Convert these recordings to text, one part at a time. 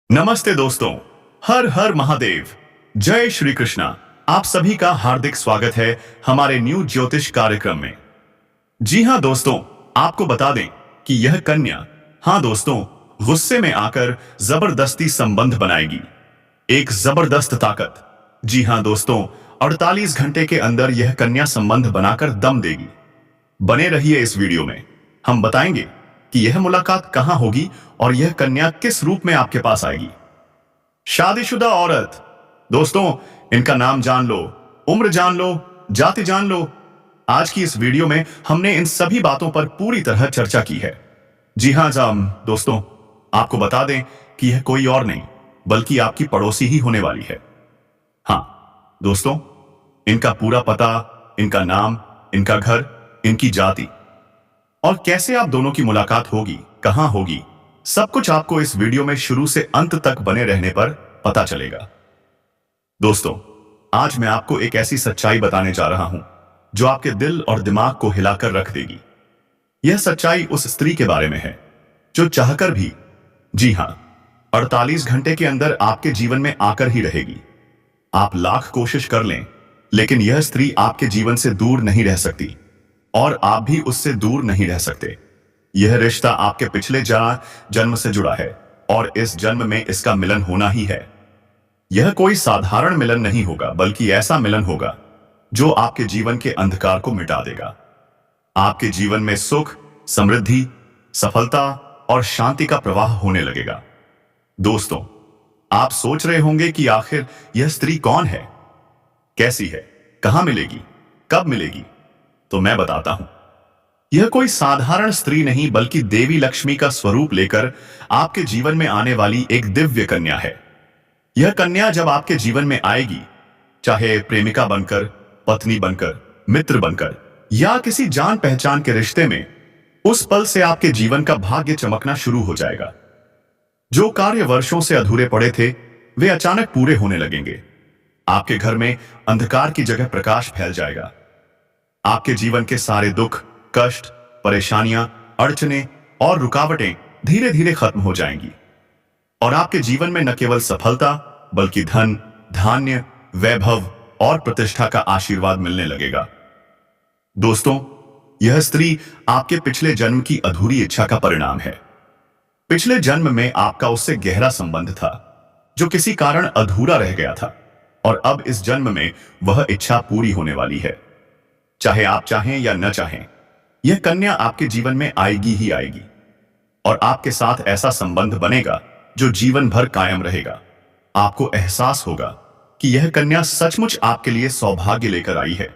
नमस्ते दोस्तों। हर हर महादेव। जय श्री कृष्णा। आप सभी का हार्दिक स्वागत है हमारे न्यू ज्योतिष कार्यक्रम में। जी हां दोस्तों, आपको बता दें कि यह कन्या, हां दोस्तों, गुस्से में आकर जबरदस्ती संबंध बनाएगी। एक जबरदस्त ताकत। जी हां दोस्तों, 48 घंटे के अंदर यह कन्या संबंध बनाकर दम देगी। बने रहिए इस वीडियो में। हम बताएंगे कि यह मुलाकात कहां होगी और यह कन्या किस रूप में आपके पास आएगी। शादीशुदा औरत। दोस्तों, इनका नाम जान लो, उम्र जान लो, जाति जान लो। आज की इस वीडियो में हमने इन सभी बातों पर पूरी तरह चर्चा की है। जी हां दोस्तों, आपको बता दें कि यह कोई और नहीं बल्कि आपकी पड़ोसी ही होने वाली है। हाँ दोस्तों, इनका पूरा पता, इनका नाम, इनका घर, इनकी जाति और कैसे आप दोनों की मुलाकात होगी, कहां होगी, सब कुछ आपको इस वीडियो में शुरू से अंत तक बने रहने पर पता चलेगा। दोस्तों, आज मैं आपको एक ऐसी सच्चाई बताने जा रहा हूं जो आपके दिल और दिमाग को हिलाकर रख देगी। यह सच्चाई उस स्त्री के बारे में है जो चाहकर भी, जी हां, 48 घंटे के अंदर आपके जीवन में आकर ही रहेगी। आप लाख कोशिश कर लें, लेकिन यह स्त्री आपके जीवन से दूर नहीं रह सकती और आप भी उससे दूर नहीं रह सकते। यह रिश्ता आपके पिछले जन्म से जुड़ा है और इस जन्म में इसका मिलन होना ही है। यह कोई साधारण मिलन नहीं होगा, बल्कि ऐसा मिलन होगा जो आपके जीवन के अंधकार को मिटा देगा। आपके जीवन में सुख, समृद्धि, सफलता और शांति का प्रवाह होने लगेगा। दोस्तों, आप सोच रहे होंगे कि आखिर यह स्त्री कौन है, कैसी है, कहां मिलेगी, कब मिलेगी? तो मैं बताता हूं। यह कोई साधारण स्त्री नहीं बल्कि देवी लक्ष्मी का स्वरूप लेकर आपके जीवन में आने वाली एक दिव्य कन्या है। यह कन्या जब आपके जीवन में आएगी, चाहे प्रेमिका बनकर, पत्नी बनकर, मित्र बनकर या किसी जान पहचान के रिश्ते में, उस पल से आपके जीवन का भाग्य चमकना शुरू हो जाएगा। जो कार्य वर्षों से अधूरे पड़े थे, वे अचानक पूरे होने लगेंगे। आपके घर में अंधकार की जगह प्रकाश फैल जाएगा। आपके जीवन के सारे दुख, कष्ट, परेशानियां, अड़चनें और रुकावटें धीरे धीरे खत्म हो जाएंगी और आपके जीवन में न केवल सफलता बल्कि धन, धान्य, वैभव और प्रतिष्ठा का आशीर्वाद मिलने लगेगा। दोस्तों, यह स्त्री आपके पिछले जन्म की अधूरी इच्छा का परिणाम है। पिछले जन्म में आपका उससे गहरा संबंध था जो किसी कारण अधूरा रह गया था और अब इस जन्म में वह इच्छा पूरी होने वाली है। चाहे आप चाहें या न चाहें, यह कन्या आपके जीवन में आएगी ही आएगी और आपके साथ ऐसा संबंध बनेगा जो जीवन भर कायम रहेगा। आपको एहसास होगा कि यह कन्या सचमुच आपके लिए सौभाग्य लेकर आई है।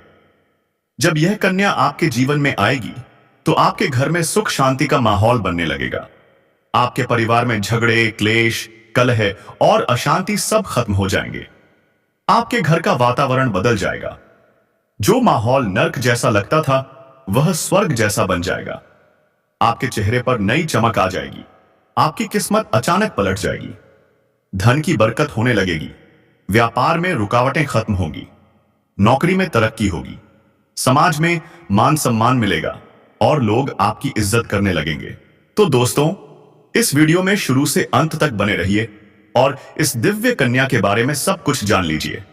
जब यह कन्या आपके जीवन में आएगी तो आपके घर में सुख शांति का माहौल बनने लगेगा। आपके परिवार में झगड़े, क्लेश, कलह और अशांति सब खत्म हो जाएंगे। आपके घर का वातावरण बदल जाएगा। जो माहौल नर्क जैसा लगता था, वह स्वर्ग जैसा बन जाएगा। आपके चेहरे पर नई चमक आ जाएगी। आपकी किस्मत अचानक पलट जाएगी। धन की बरकत होने लगेगी। व्यापार में रुकावटें खत्म होगी। नौकरी में तरक्की होगी। समाज में मान सम्मान मिलेगा और लोग आपकी इज्जत करने लगेंगे। तो दोस्तों, इस वीडियो में शुरू से अंत तक बने रहिए और इस दिव्य कन्या के बारे में सब कुछ जान लीजिए।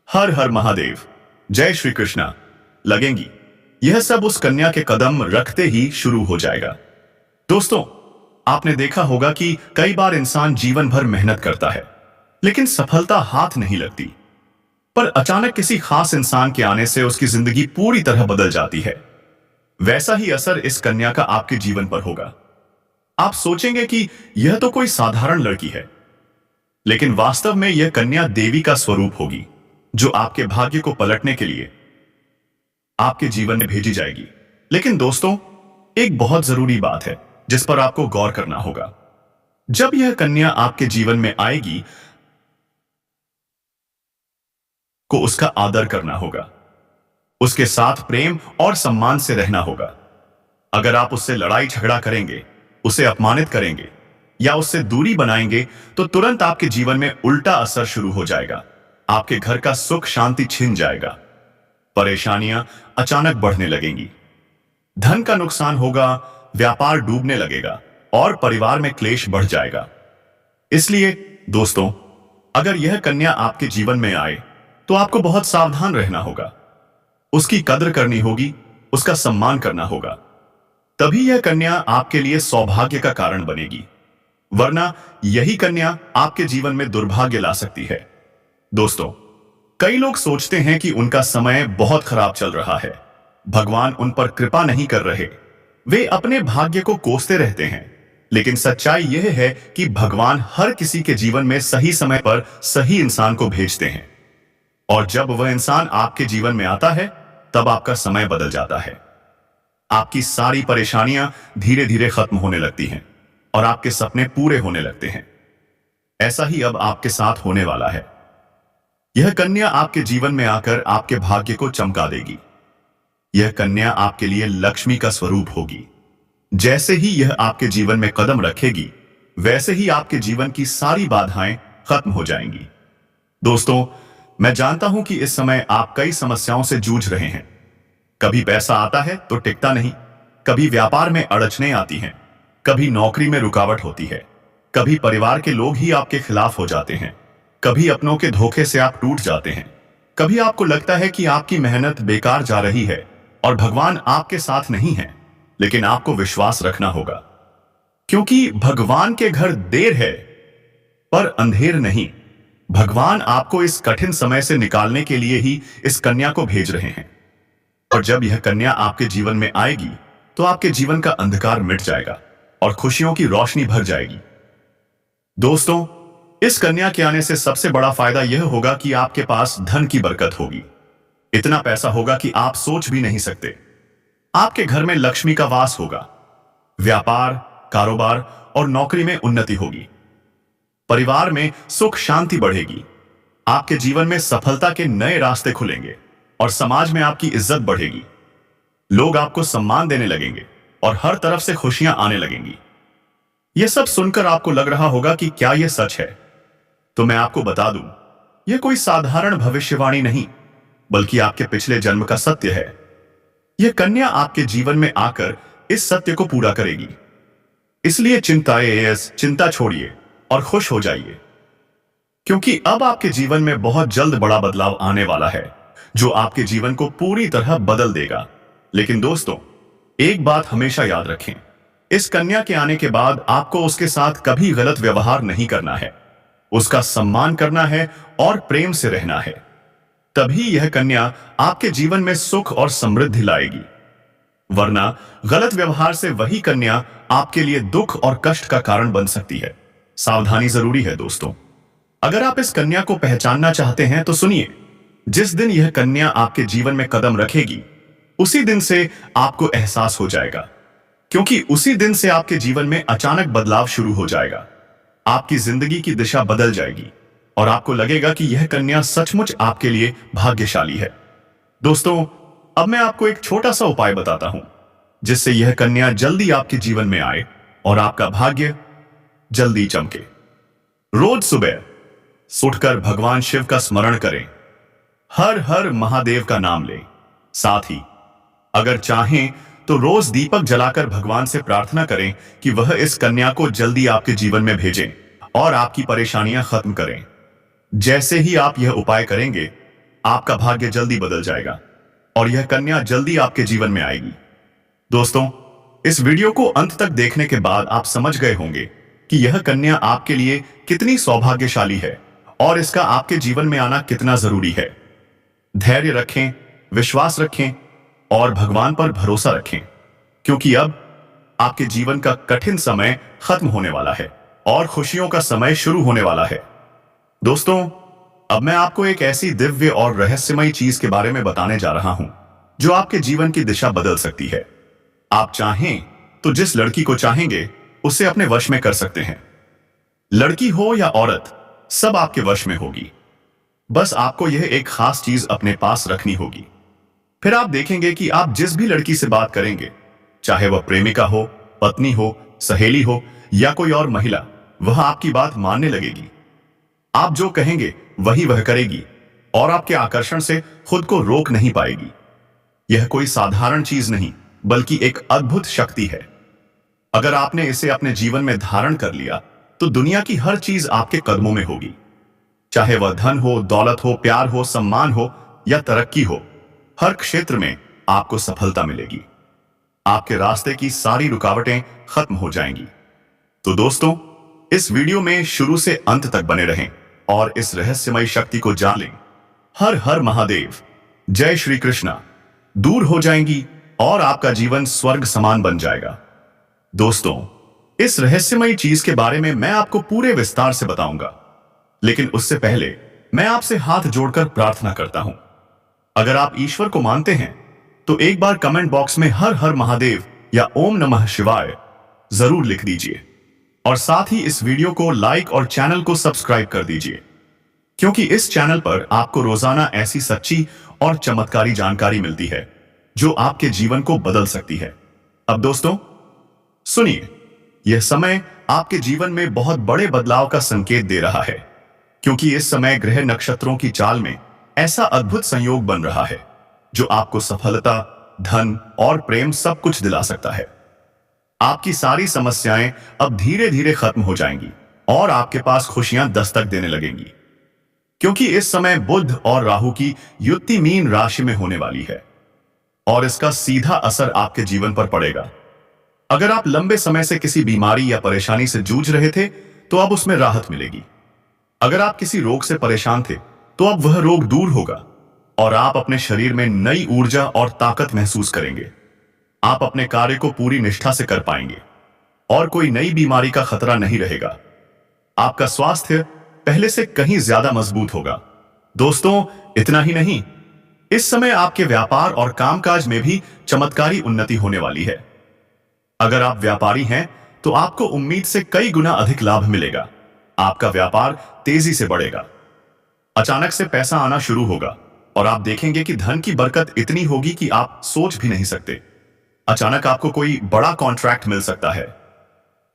हर हर महादेव। जय श्री कृष्णा। लगेंगी, यह सब उस कन्या के कदम रखते ही शुरू हो जाएगा। दोस्तों, आपने देखा होगा कि कई बार इंसान जीवन भर मेहनत करता है लेकिन सफलता हाथ नहीं लगती, पर अचानक किसी खास इंसान के आने से उसकी जिंदगी पूरी तरह बदल जाती है। वैसा ही असर इस कन्या का आपके जीवन पर होगा। आप सोचेंगे कि यह तो कोई साधारण लड़की है, लेकिन वास्तव में यह कन्या देवी का स्वरूप होगी जो आपके भाग्य को पलटने के लिए आपके जीवन में भेजी जाएगी। लेकिन दोस्तों, एक बहुत जरूरी बात है जिस पर आपको गौर करना होगा। जब यह कन्या आपके जीवन में आएगी को उसका आदर करना होगा, उसके साथ प्रेम और सम्मान से रहना होगा। अगर आप उससे लड़ाई झगड़ा करेंगे, उसे अपमानित करेंगे या उससे दूरी बनाएंगे तो तुरंत आपके जीवन में उल्टा असर शुरू हो जाएगा। आपके घर का सुख शांति छिन जाएगा। परेशानियां अचानक बढ़ने लगेंगी। धन का नुकसान होगा, व्यापार डूबने लगेगा और परिवार में क्लेश बढ़ जाएगा। इसलिए दोस्तों, अगर यह कन्या आपके जीवन में आए तो आपको बहुत सावधान रहना होगा। उसकी कद्र करनी होगी, उसका सम्मान करना होगा। तभी यह कन्या आपके लिए सौभाग्य का कारण बनेगी, वरना यही कन्या आपके जीवन में दुर्भाग्य ला सकती है। दोस्तों, कई लोग सोचते हैं कि उनका समय बहुत खराब चल रहा है, भगवान उन पर कृपा नहीं कर रहे, वे अपने भाग्य को कोसते रहते हैं। लेकिन सच्चाई यह है कि भगवान हर किसी के जीवन में सही समय पर सही इंसान को भेजते हैं, और जब वह इंसान आपके जीवन में आता है तब आपका समय बदल जाता है। आपकी सारी परेशानियां धीरे धीरे खत्म होने लगती हैं और आपके सपने पूरे होने लगते हैं। ऐसा ही अब आपके साथ होने वाला है। यह कन्या आपके जीवन में आकर आपके भाग्य को चमका देगी। यह कन्या आपके लिए लक्ष्मी का स्वरूप होगी। जैसे ही यह आपके जीवन में कदम रखेगी, वैसे ही आपके जीवन की सारी बाधाएं खत्म हो जाएंगी। दोस्तों, मैं जानता हूं कि इस समय आप कई समस्याओं से जूझ रहे हैं। कभी पैसा आता है तो टिकता नहीं, कभी व्यापार में अड़चनें आती हैं, कभी नौकरी में रुकावट होती है, कभी परिवार के लोग ही आपके खिलाफ हो जाते हैं, कभी अपनों के धोखे से आप टूट जाते हैं, कभी आपको लगता है कि आपकी मेहनत बेकार जा रही है और भगवान आपके साथ नहीं है। लेकिन आपको विश्वास रखना होगा, क्योंकि भगवान के घर देर है पर अंधेर नहीं। भगवान आपको इस कठिन समय से निकालने के लिए ही इस कन्या को भेज रहे हैं। और जब यह कन्या आपके जीवन में आएगी तो आपके जीवन का अंधकार मिट जाएगा और खुशियों की रोशनी भर जाएगी। दोस्तों, इस कन्या के आने से सबसे बड़ा फायदा यह होगा कि आपके पास धन की बरकत होगी। इतना पैसा होगा कि आप सोच भी नहीं सकते। आपके घर में लक्ष्मी का वास होगा। व्यापार, कारोबार और नौकरी में उन्नति होगी। परिवार में सुख शांति बढ़ेगी। आपके जीवन में सफलता के नए रास्ते खुलेंगे और समाज में आपकी इज्जत बढ़ेगी। लोग आपको सम्मान देने लगेंगे और हर तरफ से खुशियां आने लगेंगी। यह सब सुनकर आपको लग रहा होगा कि क्या यह सच है? तो मैं आपको बता दूं, यह कोई साधारण भविष्यवाणी नहीं, बल्कि आपके पिछले जन्म का सत्य है। यह कन्या आपके जीवन में आकर इस सत्य को पूरा करेगी। इसलिए चिंता छोड़िए और खुश हो जाइए, क्योंकि अब आपके जीवन में बहुत जल्द बड़ा बदलाव आने वाला है, जो आपके जीवन को पूरी तरह बदल देगा। लेकिन दोस्तों, एक बात हमेशा याद रखें, इस कन्या के आने के बाद आपको उसके साथ कभी गलत व्यवहार नहीं करना है। उसका सम्मान करना है और प्रेम से रहना है। तभी यह कन्या आपके जीवन में सुख और समृद्धि लाएगी, वरना गलत व्यवहार से वही कन्या आपके लिए दुख और कष्ट का कारण बन सकती है। सावधानी जरूरी है दोस्तों। अगर आप इस कन्या को पहचानना चाहते हैं तो सुनिए, जिस दिन यह कन्या आपके जीवन में कदम रखेगी, उसी दिन से आपको एहसास हो जाएगा, क्योंकि उसी दिन से आपके जीवन में अचानक बदलाव शुरू हो जाएगा। आपकी जिंदगी की दिशा बदल जाएगी और आपको लगेगा कि यह कन्या सचमुच आपके लिए भाग्यशाली है। दोस्तों, अब मैं आपको एक छोटा सा उपाय बताता हूं, जिससे यह कन्या जल्दी आपके जीवन में आए और आपका भाग्य जल्दी चमके। रोज सुबह उठकर भगवान शिव का स्मरण करें, हर हर महादेव का नाम लें। साथ ही अगर चाहें तो रोज दीपक जलाकर भगवान से प्रार्थना करें कि वह इस कन्या को जल्दी आपके जीवन में भेजें और आपकी परेशानियां खत्म करें। जैसे ही आप यह उपाय करेंगे, आपका भाग्य जल्दी बदल जाएगा और यह कन्या जल्दी आपके जीवन में आएगी। दोस्तों, इस वीडियो को अंत तक देखने के बाद आप समझ गए होंगे कि यह कन्या आपके लिए कितनी सौभाग्यशाली है और इसका आपके जीवन में आना कितना जरूरी है। धैर्य रखें, विश्वास रखें और भगवान पर भरोसा रखें, क्योंकि अब आपके जीवन का कठिन समय खत्म होने वाला है और खुशियों का समय शुरू होने वाला है। दोस्तों, अब मैं आपको एक ऐसी दिव्य और रहस्यमयी चीज के बारे में बताने जा रहा हूं, जो आपके जीवन की दिशा बदल सकती है। आप चाहें तो जिस लड़की को चाहेंगे उसे अपने वश में कर सकते हैं। लड़की हो या औरत, सब आपके वश में होगी। बस आपको यह एक खास चीज अपने पास रखनी होगी। फिर आप देखेंगे कि आप जिस भी लड़की से बात करेंगे, चाहे वह प्रेमिका हो, पत्नी हो, सहेली हो या कोई और महिला, वह आपकी बात मानने लगेगी। आप जो कहेंगे वही वह करेगी और आपके आकर्षण से खुद को रोक नहीं पाएगी। यह कोई साधारण चीज नहीं, बल्कि एक अद्भुत शक्ति है। अगर आपने इसे अपने जीवन में धारण कर लिया, तो दुनिया की हर चीज आपके कदमों में होगी। चाहे वह धन हो, दौलत हो, प्यार हो, सम्मान हो या तरक्की हो, हर क्षेत्र में आपको सफलता मिलेगी। आपके रास्ते की सारी रुकावटें खत्म हो जाएंगी। तो दोस्तों, इस वीडियो में शुरू से अंत तक बने रहें और इस रहस्यमयी शक्ति को जान लें। हर हर महादेव, जय श्री कृष्णा। दूर हो जाएंगी और आपका जीवन स्वर्ग समान बन जाएगा। दोस्तों, इस रहस्यमयी चीज के बारे में मैं आपको पूरे विस्तार से बताऊंगा, लेकिन उससे पहले मैं आपसे हाथ जोड़कर प्रार्थना करता हूं। अगर आप ईश्वर को मानते हैं तो एक बार कमेंट बॉक्स में हर हर महादेव या ओम नमः शिवाय जरूर लिख दीजिए और साथ ही इस वीडियो को लाइक और चैनल को सब्सक्राइब कर दीजिए, क्योंकि इस चैनल पर आपको रोजाना ऐसी सच्ची और चमत्कारी जानकारी मिलती है जो आपके जीवन को बदल सकती है। अब दोस्तों सुनिए, यह समय आपके जीवन में बहुत बड़े बदलाव का संकेत दे रहा है, क्योंकि इस समय ग्रह नक्षत्रों की चाल में ऐसा अद्भुत संयोग बन रहा है जो आपको सफलता, धन और प्रेम सब कुछ दिला सकता है। आपकी सारी समस्याएं अब धीरे धीरे खत्म हो जाएंगी और आपके पास खुशियां दस्तक देने लगेंगी, क्योंकि इस समय बुध और राहु की युति मीन राशि में होने वाली है और इसका सीधा असर आपके जीवन पर पड़ेगा। अगर आप लंबे समय से किसी बीमारी या परेशानी से जूझ रहे थे तो अब उसमें राहत मिलेगी। अगर आप किसी रोग से परेशान थे तो अब वह रोग दूर होगा और आप अपने शरीर में नई ऊर्जा और ताकत महसूस करेंगे। आप अपने कार्य को पूरी निष्ठा से कर पाएंगे और कोई नई बीमारी का खतरा नहीं रहेगा। आपका स्वास्थ्य पहले से कहीं ज्यादा मजबूत होगा। दोस्तों, इतना ही नहीं, इस समय आपके व्यापार और कामकाज में भी चमत्कारी उन्नति होने वाली है। अगर आप व्यापारी हैं तो आपको उम्मीद से कई गुना अधिक लाभ मिलेगा। आपका व्यापार तेजी से बढ़ेगा। अचानक से पैसा आना शुरू होगा और आप देखेंगे कि धन की बरकत इतनी होगी कि आप सोच भी नहीं सकते। अचानक आपको कोई बड़ा कॉन्ट्रैक्ट मिल सकता है।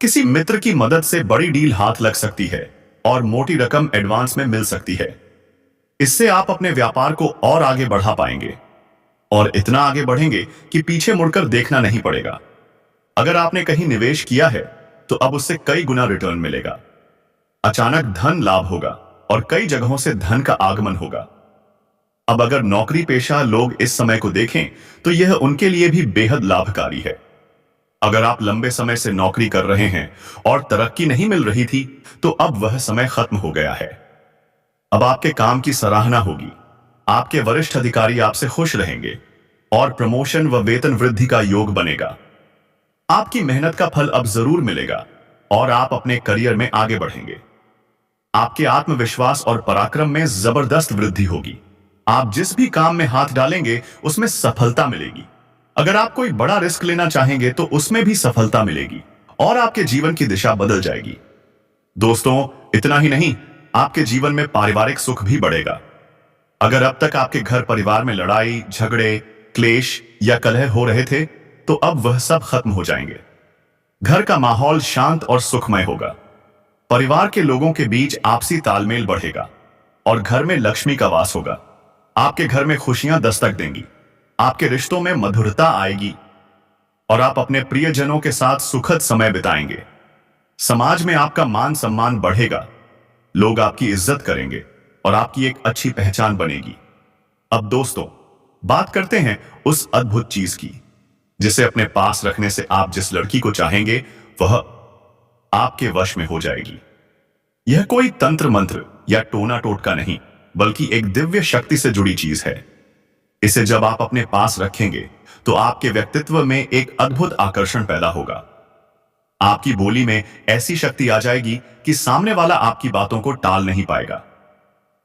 किसी मित्र की मदद से बड़ी डील हाथ लग सकती है और मोटी रकम एडवांस में मिल सकती है। इससे आप अपने व्यापार को और आगे बढ़ा पाएंगे और इतना आगे बढ़ेंगे कि पीछे मुड़कर देखना नहीं पड़ेगा। अगर आपने कहीं निवेश किया है तो अब उससे कई गुना रिटर्न मिलेगा। अचानक धन लाभ होगा और कई जगहों से धन का आगमन होगा। अब अगर नौकरी पेशा लोग इस समय को देखें तो यह उनके लिए भी बेहद लाभकारी है। अगर आप लंबे समय से नौकरी कर रहे हैं और तरक्की नहीं मिल रही थी तो अब वह समय खत्म हो गया है। अब आपके काम की सराहना होगी। आपके वरिष्ठ अधिकारी आपसे खुश रहेंगे और प्रमोशन व वेतन वृद्धि का योग बनेगा। आपकी मेहनत का फल अब जरूर मिलेगा और आप अपने करियर में आगे बढ़ेंगे। आपके आत्मविश्वास और पराक्रम में जबरदस्त वृद्धि होगी। आप जिस भी काम में हाथ डालेंगे उसमें सफलता मिलेगी। अगर आप कोई बड़ा रिस्क लेना चाहेंगे तो उसमें भी सफलता मिलेगी और आपके जीवन की दिशा बदल जाएगी। दोस्तों, इतना ही नहीं, आपके जीवन में पारिवारिक सुख भी बढ़ेगा। अगर अब तक आपके घर परिवार में लड़ाई, झगड़े, क्लेश या कलह हो रहे थे तो अब वह सब खत्म हो जाएंगे। घर का माहौल शांत और सुखमय होगा। परिवार के लोगों के बीच आपसी तालमेल बढ़ेगा और घर में लक्ष्मी का वास होगा। आपके घर में खुशियां दस्तक देंगी। आपके रिश्तों में मधुरता आएगी और आप अपने प्रियजनों के साथ सुखद समय बिताएंगे। समाज में आपका मान सम्मान बढ़ेगा। लोग आपकी इज्जत करेंगे और आपकी एक अच्छी पहचान बनेगी। अब दोस्तों, बात करते हैं उस अद्भुत चीज की जिसे अपने पास रखने से आप जिस लड़की को चाहेंगे वह आपके वश में हो जाएगी। यह कोई तंत्र मंत्र या टोना टोटका नहीं, बल्कि एक दिव्य शक्ति से जुड़ी चीज है। इसे जब आप अपने पास रखेंगे तो आपके व्यक्तित्व में एक अद्भुत आकर्षण पैदा होगा। आपकी बोली में ऐसी शक्ति आ जाएगी कि सामने वाला आपकी बातों को टाल नहीं पाएगा।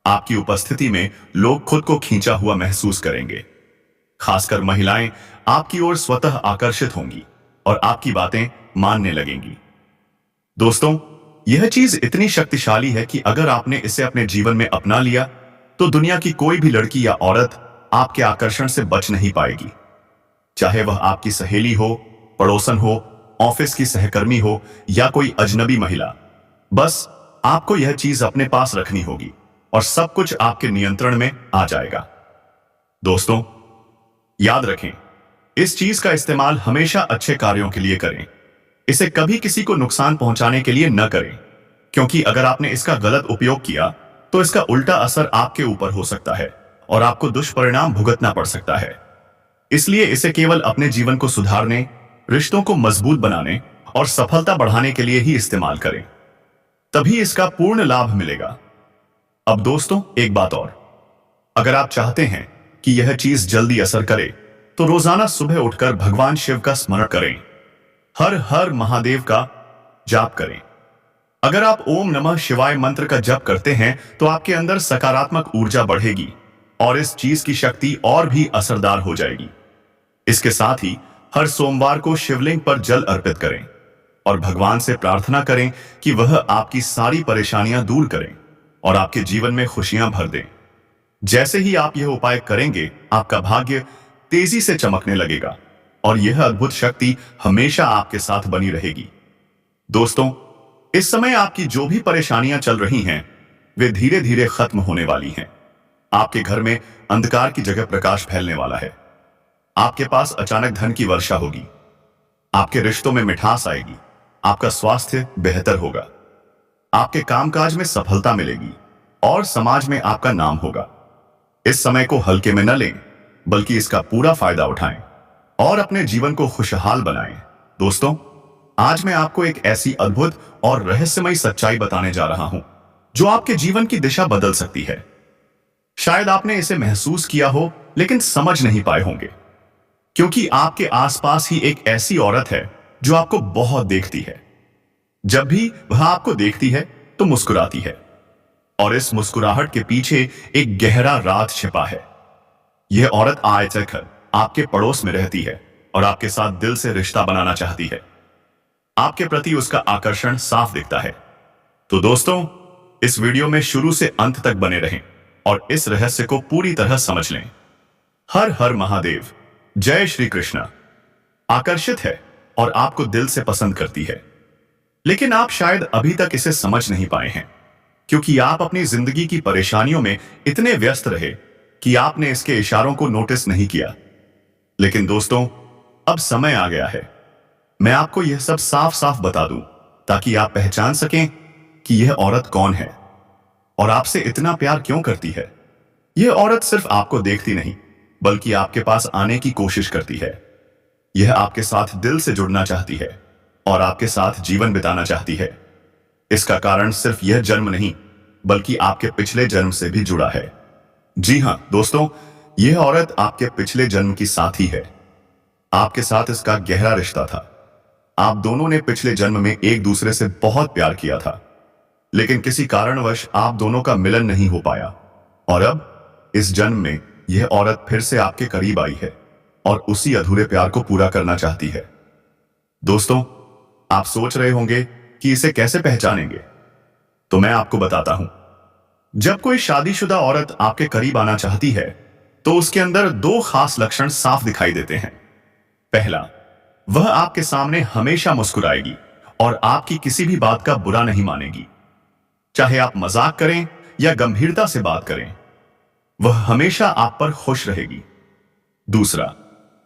आपकी उपस्थिति में लोग खुद को खींचा हुआ महसूस करेंगे। खासकर महिलाएं आपकी ओर स्वतः आकर्षित होंगी और आपकी बातें मानने लगेंगी। दोस्तों, यह चीज इतनी शक्तिशाली है कि अगर आपने इसे अपने जीवन में अपना लिया तो दुनिया की कोई भी लड़की या औरत आपके आकर्षण से बच नहीं पाएगी। चाहे वह आपकी सहेली हो, पड़ोसन हो, ऑफिस की सहकर्मी हो या कोई अजनबी महिला, बस आपको यह चीज अपने पास रखनी होगी और सब कुछ आपके नियंत्रण में आ जाएगा। दोस्तों, याद रखें, इस चीज का इस्तेमाल हमेशा अच्छे कार्यों के लिए करें। इसे कभी किसी को नुकसान पहुंचाने के लिए न करें। क्योंकि अगर आपने इसका गलत उपयोग किया तो इसका उल्टा असर आपके ऊपर हो सकता है और आपको दुष्परिणाम भुगतना पड़ सकता है। इसलिए इसे केवल अपने जीवन को सुधारने, रिश्तों को मजबूत बनाने और सफलता बढ़ाने के लिए ही इस्तेमाल करें, तभी इसका पूर्ण लाभ मिलेगा। अब दोस्तों, एक बात और, अगर आप चाहते हैं कि यह चीज जल्दी असर करे तो रोजाना सुबह उठकर भगवान शिव का स्मरण करें, हर हर महादेव का जाप करें। अगर आप ओम नमः शिवाय मंत्र का जप करते हैं तो आपके अंदर सकारात्मक ऊर्जा बढ़ेगी और इस चीज की शक्ति और भी असरदार हो जाएगी। इसके साथ ही हर सोमवार को शिवलिंग पर जल अर्पित करें और भगवान से प्रार्थना करें कि वह आपकी सारी परेशानियां दूर करें और आपके जीवन में खुशियां भर दें। जैसे ही आप यह उपाय करेंगे, आपका भाग्य तेजी से चमकने लगेगा और यह अद्भुत शक्ति हमेशा आपके साथ बनी रहेगी। दोस्तों, इस समय आपकी जो भी परेशानियां चल रही हैं, वे धीरे धीरे खत्म होने वाली हैं। आपके घर में अंधकार की जगह प्रकाश फैलने वाला है। आपके पास अचानक धन की वर्षा होगी। आपके रिश्तों में मिठास आएगी। आपका स्वास्थ्य बेहतर होगा। आपके कामकाज में सफलता मिलेगी और समाज में आपका नाम होगा। इस समय को हल्के में न लें, बल्कि इसका पूरा फायदा उठाएं और अपने जीवन को खुशहाल बनाएं। दोस्तों, आज मैं आपको एक ऐसी अद्भुत और रहस्यमयी सच्चाई बताने जा रहा हूं जो आपके जीवन की दिशा बदल सकती है। शायद आपने इसे महसूस किया हो, लेकिन समझ नहीं पाए होंगे, क्योंकि आपके आसपास ही एक ऐसी औरत है जो आपको बहुत देखती है। जब भी वह आपको देखती है तो मुस्कुराती है, और इस मुस्कुराहट के पीछे एक गहरा राज छिपा है। यह औरत आयतकर आपके पड़ोस में रहती है और आपके साथ दिल से रिश्ता बनाना चाहती है। आपके प्रति उसका आकर्षण साफ दिखता है। तो दोस्तों, इस वीडियो में शुरू से अंत तक बने रहें और इस रहस्य को पूरी तरह समझ लें। हर हर महादेव। जय श्री कृष्ण। आकर्षित है और आपको दिल से पसंद करती है, लेकिन आप शायद अभी तक इसे समझ नहीं पाए हैं, क्योंकि आप अपनी जिंदगी की परेशानियों में इतने व्यस्त रहे कि आपने इसके इशारों को नोटिस नहीं किया। लेकिन दोस्तों, अब समय आ गया है। मैं आपको यह सब साफ साफ बता दूं, ताकि आप पहचान सकें कि यह औरत कौन है और आपसे इतना प्यार क्यों करती है। यह औरत सिर्फ आपको देखती नहीं, बल्कि आपके पास आने की कोशिश करती है। यह आपके साथ दिल से जुड़ना चाहती है और आपके साथ जीवन बिताना चाहती है। इसका कारण सिर्फ यह जन्म नहीं, बल्कि आपके पिछले जन्म से भी जुड़ा है। जी हां दोस्तों, यह औरत आपके पिछले जन्म की साथी है। आपके साथ इसका गहरा रिश्ता था। आप दोनों ने पिछले जन्म में एक दूसरे से बहुत प्यार किया था, लेकिन किसी कारणवश आप दोनों का मिलन नहीं हो पाया, और अब इस जन्म में यह औरत फिर से आपके करीब आई है और उसी अधूरे प्यार को पूरा करना चाहती है। दोस्तों, आप सोच रहे होंगे कि इसे कैसे पहचानेंगे, तो मैं आपको बताता हूं। जब कोई शादीशुदा औरत आपके करीब आना चाहती है, तो उसके अंदर दो खास लक्षण साफ दिखाई देते हैं। पहला, वह आपके सामने हमेशा मुस्कुराएगी और आपकी किसी भी बात का बुरा नहीं मानेगी। चाहे आप मजाक करें या गंभीरता से बात करें, वह हमेशा आप पर खुश रहेगी। दूसरा,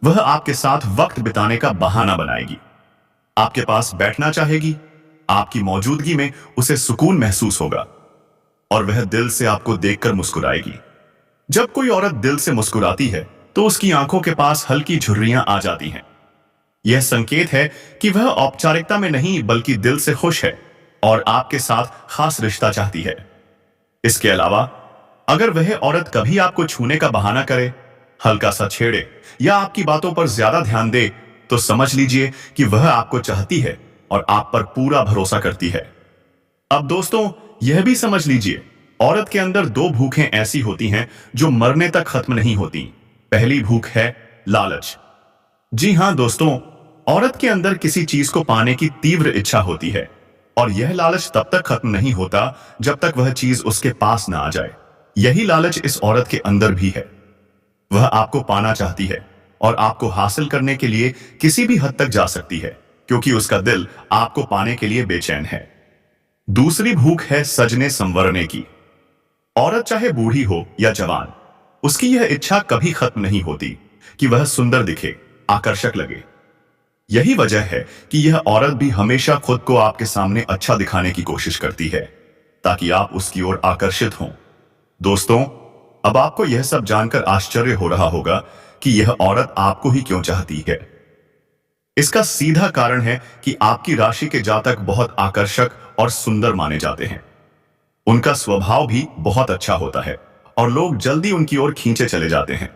वह आपके साथ वक्त बिताने का बहाना बनाएगी। आपके पास बैठना चाहेगी। आपकी मौजूदगी में उसे सुकून महसूस होगा और वह दिल से आपको देखकर मुस्कुराएगी। जब कोई औरत दिल से मुस्कुराती है, तो उसकी आंखों के पास हल्की झुर्रियां आ जाती हैं। यह संकेत है कि वह औपचारिकता में नहीं, बल्कि दिल से खुश है और आपके साथ खास रिश्ता चाहती है। इसके अलावा अगर वह औरत कभी आपको छूने का बहाना करे, हल्का सा छेड़े या आपकी बातों पर ज्यादा ध्यान दे, तो समझ लीजिए कि वह आपको चाहती है और आप पर पूरा भरोसा करती है। अब दोस्तों, यह भी समझ लीजिए, औरत के अंदर दो भूखें ऐसी होती हैं जो मरने तक खत्म नहीं होती। पहली भूख है लालच। जी हां दोस्तों, औरत के अंदर किसी चीज को पाने की तीव्र इच्छा होती है, और यह लालच तब तक खत्म नहीं होता जब तक वह चीज उसके पास ना आ जाए। यही लालच इस औरत के अंदर भी है। वह आपको पाना चाहती है और आपको हासिल करने के लिए किसी भी हद तक जा सकती है, क्योंकि उसका दिल आपको पाने के लिए बेचैन है। दूसरी भूख है सजने संवरने की। औरत चाहे बूढ़ी हो या जवान, उसकी यह इच्छा कभी खत्म नहीं होती कि वह सुंदर दिखे, आकर्षक लगे। यही वजह है कि यह औरत भी हमेशा खुद को आपके सामने अच्छा दिखाने की कोशिश करती है ताकि आप उसकी ओर आकर्षित हों। दोस्तों, अब आपको यह सब जानकर आश्चर्य हो रहा होगा कि यह औरत आपको ही क्यों चाहती है। इसका सीधा कारण है कि आपकी राशि के जातक बहुत आकर्षक और सुंदर माने जाते हैं। उनका स्वभाव भी बहुत अच्छा होता है और लोग जल्दी उनकी ओर खींचे चले जाते हैं।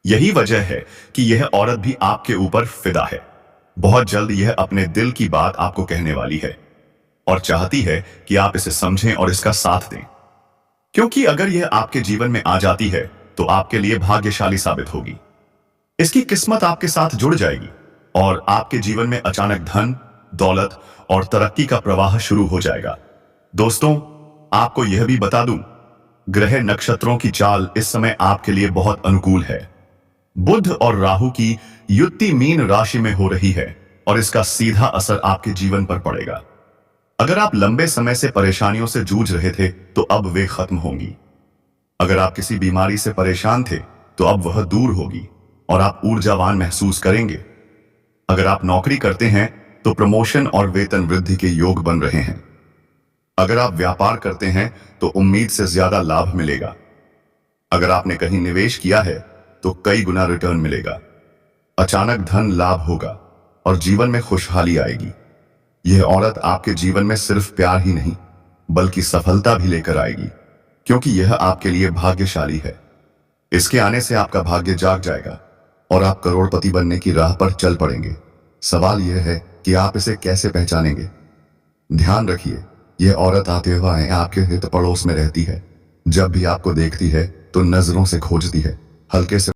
यही वजह है कि यह औरत भी आपके ऊपर फिदा है। बहुत जल्द यह अपने दिल की बात आपको कहने वाली है और चाहती है कि आप इसे समझें और इसका साथ दें, क्योंकि अगर यह आपके जीवन में आ जाती है तो आपके लिए भाग्यशाली साबित होगी। इसकी किस्मत आपके साथ जुड़ जाएगी और आपके जीवन में अचानक धन, दौलत और तरक्की का प्रवाह शुरू हो जाएगा। दोस्तों, आपको यह भी बता दूं, ग्रह नक्षत्रों की चाल इस समय आपके लिए बहुत अनुकूल है। बुध और राहु की युति मीन राशि में हो रही है और इसका सीधा असर आपके जीवन पर पड़ेगा। अगर आप लंबे समय से परेशानियों से जूझ रहे थे तो अब वे खत्म होंगी। अगर आप किसी बीमारी से परेशान थे तो अब वह दूर होगी और आप ऊर्जावान महसूस करेंगे। अगर आप नौकरी करते हैं तो प्रमोशन और वेतन वृद्धि के योग बन रहे हैं। अगर आप व्यापार करते हैं तो उम्मीद से ज्यादा लाभ मिलेगा। अगर आपने कहीं निवेश किया है तो कई गुना रिटर्न मिलेगा। अचानक धन लाभ होगा और जीवन में खुशहाली आएगी। यह औरत आपके जीवन में सिर्फ प्यार ही नहीं बल्कि सफलता भी लेकर आएगी, क्योंकि यह आपके लिए भाग्यशाली है। इसके आने से आपका भाग्य जाग जाएगा और आप करोड़पति बनने की राह पर चल पड़ेंगे। सवाल यह है कि आप इसे कैसे पहचानेंगे। ध्यान रखिए, यह औरत आते हुए आपके हित पड़ोस में रहती है। जब भी आपको देखती है तो नजरों से खोजती है, हल्के से